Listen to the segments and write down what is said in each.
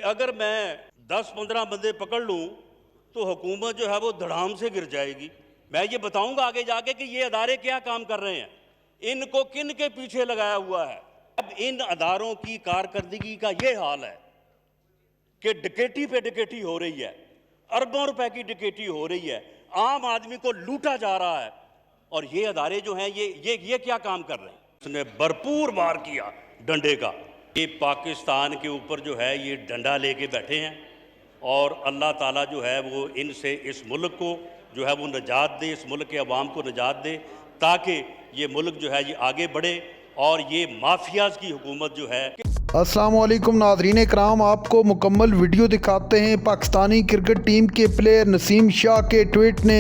अगर मैं 10-15 बंदे पकड़ लूं तो हुकूमत जो है वो धड़ाम से गिर जाएगी। मैं ये बताऊंगा आगे जाके कि ये अदारे क्या काम कर रहे हैं, इनको किन के पीछे लगाया हुआ है। अब इन अदारों की कारकर्दगी का ये हाल है कि डकैती पे डकैती हो रही है, अरबों रुपए की डकैती हो रही है, आम आदमी को लूटा जा रहा है। और ये अदारे जो हैं ये क्या काम कर रहे हैं। उसने भरपूर वार किया डंडे का। ये पाकिस्तान के ऊपर जो है ये डंडा लेके बैठे हैं और अल्लाह ताला जो है वो इनसे इस मुल्क को जो है वो निजात दे, इस मुल्क के अवाम को निजात दे, ताकि ये मुल्क जो है ये आगे बढ़े और ये माफियाज की हुकूमत जो है। अस्सलाम वालेकुम नाज़रीन इकराम, आपको मुकम्मल वीडियो दिखाते हैं। पाकिस्तानी क्रिकेट टीम के प्लेयर नसीम शाह के ट्वीट ने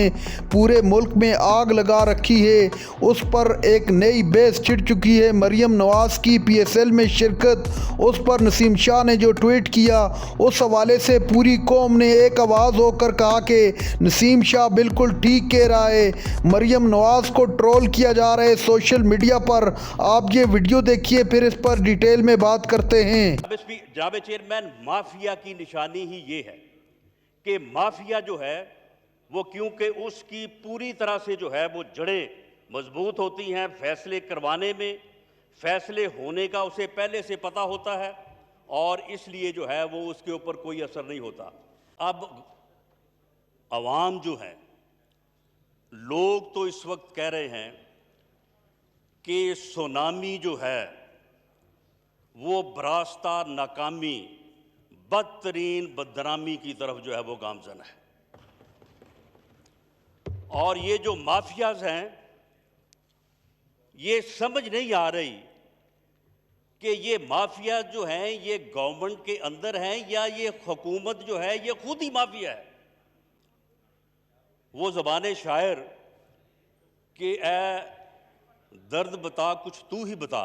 पूरे मुल्क में आग लगा रखी है। उस पर एक नई बेस छिड़ चुकी है। मरियम नवाज़ की PSL में शिरकत, उस पर नसीम शाह ने जो ट्वीट किया, उस हवाले से पूरी कौम ने एक आवाज़ होकर कहा कि नसीम शाह बिल्कुल ठीक कह रहा है। मरियम नवाज़ को ट्रोल किया जा रहा है सोशल मीडिया पर। आप ये वीडियो देखिए, फिर इस पर डिटेल में बात करते हैं। जनाब चेयरमैन, माफिया की निशानी ही ये है कि माफिया जो है वो क्योंकि उसकी पूरी तरह से जो है वो जड़ें मजबूत होती हैं, फैसले करवाने में, फैसले होने का उसे पहले से पता होता है और इसलिए जो है वो उसके ऊपर कोई असर नहीं होता। अब अवाम जो है, लोग तो इस वक्त कह रहे हैं कि सुनामी जो है वो बरास्ता नाकामी, बदतरीन बदनामी की तरफ जो है वो गामजन है। और ये जो माफियाज हैं, ये समझ नहीं आ रही कि ये माफिया जो हैं ये गवर्नमेंट के अंदर हैं या ये हुकूमत जो है ये खुद ही माफिया है। वो ज़बान शायर कि ए दर्द बता कुछ तू ही बता,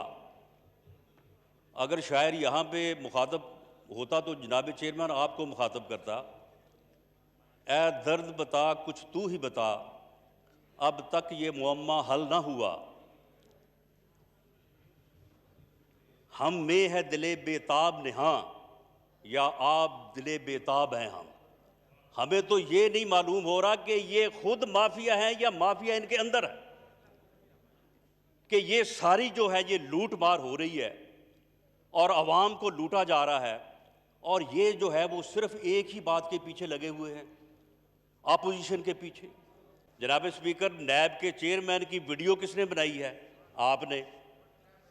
अगर शायर यहाँ पे मुखातब होता तो जनाब चेयरमैन आपको मुखातब करता, ए दर्द बता कुछ तू ही बता, अब तक ये मुअम्मा हल ना हुआ, हम में है दिले बेताब नेहा या आप दिले बेताब हैं हम। हमें तो ये नहीं मालूम हो रहा कि ये खुद माफिया है या माफिया इनके अंदर है, कि ये सारी जो है ये लूट मार हो रही है और अवाम को लूटा जा रहा है। और ये जो है वो सिर्फ एक ही बात के पीछे लगे हुए हैं, अपोजिशन के पीछे। जनाब स्पीकर, नैब के चेयरमैन की वीडियो किसने बनाई है? आपने।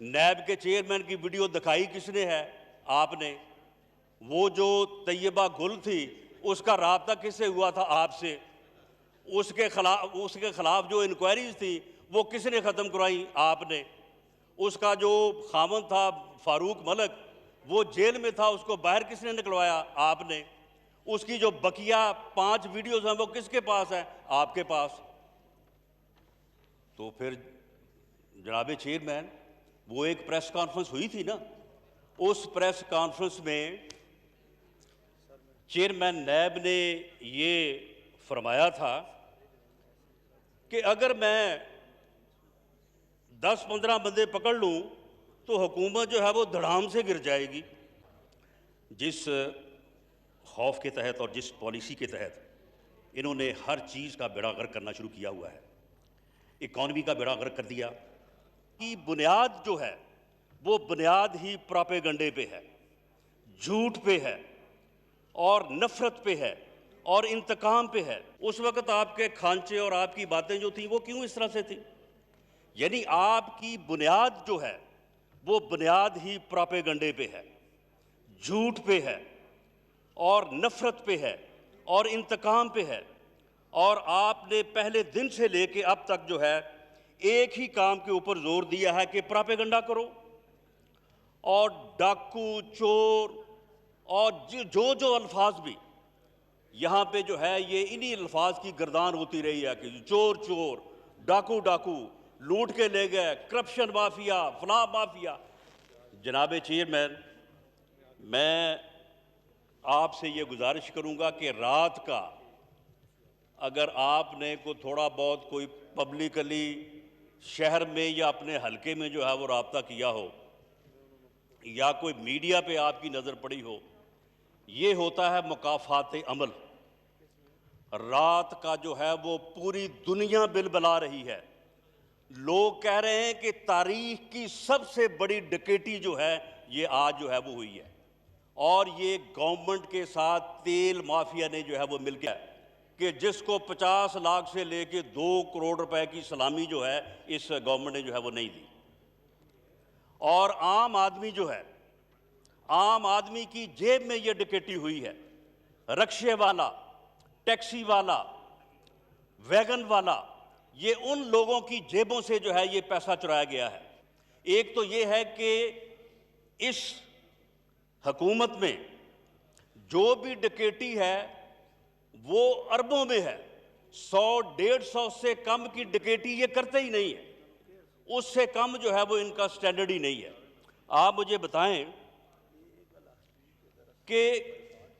नैब के चेयरमैन की वीडियो दिखाई किसने है? आपने। वो जो तैयबा गुल थी उसका राब्ता किससे हुआ था? आपसे। उसके खिलाफ जो इंक्वायरीज थी वो किसने ख़त्म करवाई? आपने। उसका जो खामन था फारूक मलक, वो जेल में था, उसको बाहर किसने निकलवाया? आपने। उसकी जो बकिया 5 वीडियोस हैं वो किसके पास है? आपके पास। तो फिर जनाब चेयरमैन, वो एक प्रेस कॉन्फ्रेंस हुई थी ना, उस प्रेस कॉन्फ्रेंस में चेयरमैन नैब ने ये फरमाया था कि अगर मैं 10-15 बंदे पकड़ लूं तो हुकूमत जो है वो धड़ाम से गिर जाएगी। जिस खौफ के तहत और जिस पॉलिसी के तहत इन्होंने हर चीज़ का बेड़ा गर्क करना शुरू किया हुआ है, इकॉनमी का बेड़ा गर्क कर दिया, कि बुनियाद जो है वो बुनियाद ही प्रोपेगंडे पे है, झूठ पे है और नफरत पे है और इंतकाम पे है। उस वक्त आपके खांचे और आपकी बातें जो थी वो क्यों इस तरह से थी? यानी आपकी बुनियाद जो है वो बुनियाद ही प्रोपेगंडे पे है, झूठ पे है और नफरत पे है और इंतकाम पे है। और आपने पहले दिन से लेके अब तक जो है एक ही काम के ऊपर जोर दिया है कि प्रोपेगंडा करो और डाकू, चोर और जो जो अल्फाज भी यहाँ पे जो है ये इन्हीं अल्फाज की गर्दान होती रही है कि चोर चोर, डाकू डाकू, लूट के ले गए, करप्शन माफिया, फला माफिया। जनाब चेयरमैन, मैं आपसे ये गुजारिश करूँगा कि रात का अगर आपने को थोड़ा बहुत कोई पब्लिकली शहर में या अपने हलके में जो है वो राब्ता किया हो या कोई मीडिया पे आपकी नज़र पड़ी हो ये होता है मुकाफात अमल। रात का जो है वो पूरी दुनिया बिल बला रही है। लोग कह रहे हैं कि तारीख की सबसे बड़ी डकैती जो है ये आज जो है वो हुई है, और ये गवर्नमेंट के साथ तेल माफिया ने जो है वो मिल गया कि जिसको 50 लाख से लेके 2 करोड़ रुपए की सलामी जो है इस गवर्नमेंट ने जो है वो नहीं दी। और आम आदमी जो है, आम आदमी की जेब में ये डकैती हुई है। रक्शे वाला, टैक्सी वाला, वैगन वाला, ये उन लोगों की जेबों से जो है ये पैसा चुराया गया है। एक तो ये है कि इस हुकूमत में जो भी डकैती है वो अरबों में है। 100-150 से कम की डकैती ये करते ही नहीं है, उससे कम जो है वो इनका स्टैंडर्ड ही नहीं है। आप मुझे बताएं कि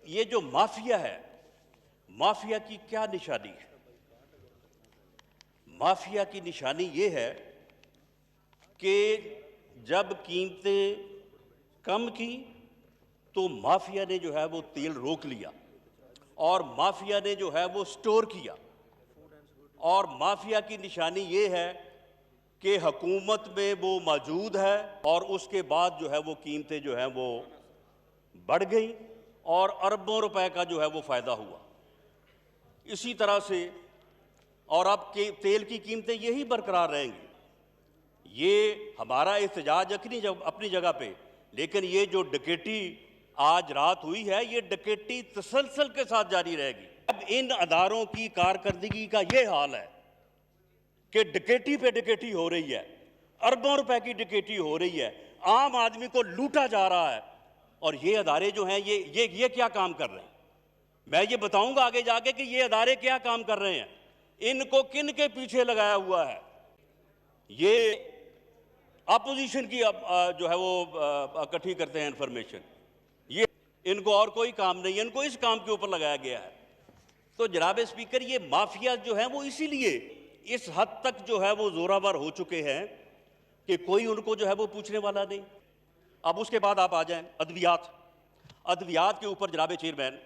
ये जो माफिया है, माफिया की क्या निशानी है? माफिया की निशानी ये है कि जब कीमतें कम की तो माफिया ने जो है वो तेल रोक लिया, और माफिया ने जो है वो स्टोर किया। और माफिया की निशानी ये है कि हुकूमत में वो मौजूद है, और उसके बाद जो है वो कीमतें जो हैं वो बढ़ गई और अरबों रुपए का जो है वो फ़ायदा हुआ। इसी तरह से और अब के तेल की कीमतें यही बरकरार रहेंगी। ये हमारा एहतजाज अपनी जगह पे, लेकिन ये जो डकैती आज रात हुई है ये डकैती तसलसल के साथ जारी रहेगी। अब इन अदारों की कारकर्दगी का ये हाल है कि डकैती पे डकैती हो रही है, अरबों रुपए की डकैती हो रही है, आम आदमी को लूटा जा रहा है। और ये अदारे जो हैं ये क्या काम कर रहे हैं? मैं ये बताऊंगा आगे जाके कि ये अदारे क्या काम कर रहे हैं, इनको किन के पीछे लगाया हुआ है। ये अपोजिशन की जो है वो इकट्ठी करते हैं इंफॉर्मेशन, ये इनको और कोई काम नहीं है, इनको इस काम के ऊपर लगाया गया है। तो जनाब स्पीकर, ये माफिया जो है वो इसीलिए इस हद तक जो है वो जोरावर हो चुके हैं कि कोई उनको जो है वो पूछने वाला नहीं। अब उसके बाद आप आ जाएं अद्वियात के ऊपर जनाब चेयरमैन,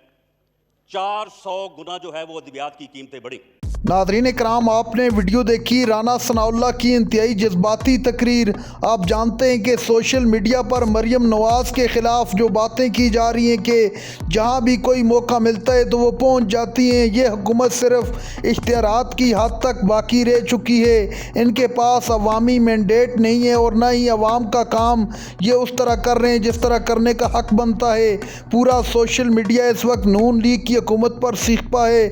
400 गुना जो है वो अद्वियात की कीमतें बढ़ी। नाज़रीन इकराम, आपने वीडियो देखी राना सनाउल्लाह की इंतहाई जज्बाती तकरीर। आप जानते हैं कि सोशल मीडिया पर मरियम नवाज़ के ख़िलाफ़ जो बातें की जा रही हैं कि जहां भी कोई मौका मिलता है तो वो पहुंच जाती हैं। ये हुकूमत सिर्फ इश्तिहारात की हद तक बाकी रह चुकी है, इनके पास अवामी मैंडेट नहीं है और ना ही अवाम का काम ये उस तरह कर रहे हैं जिस तरह करने का हक़ बनता है। पूरा सोशल मीडिया इस वक्त नून लीग की हुकूमत पर सीखता है।